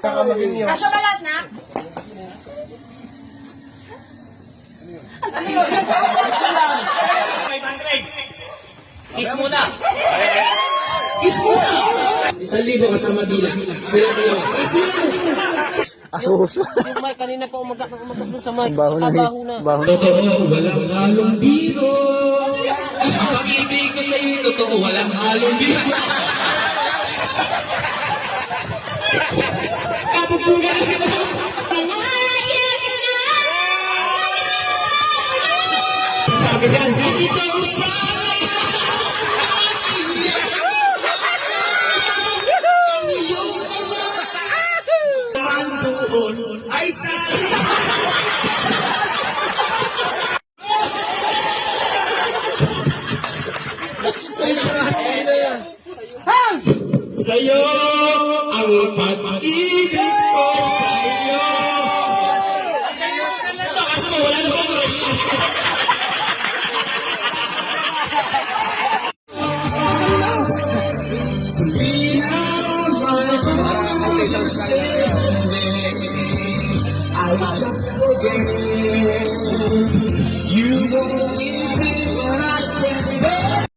Kakamagin niyo. Asa balat na? Ano yun? 500. Kiss muna. Kiss muna. 1,000 kasama dila. Sila dalawa. Kiss muna. Asos. Yung mic kanina pa umagat dun sa mic. Baho na. Baho na. Totoo, walang halong biro. Ang pag-ibig ko sa'yo, totoo, walang halong biro. Kapupungan na sila. Ikaw sa doon ay sa sa'yo ang pag-ibig ko sa'yo. Kasi wala na pa I just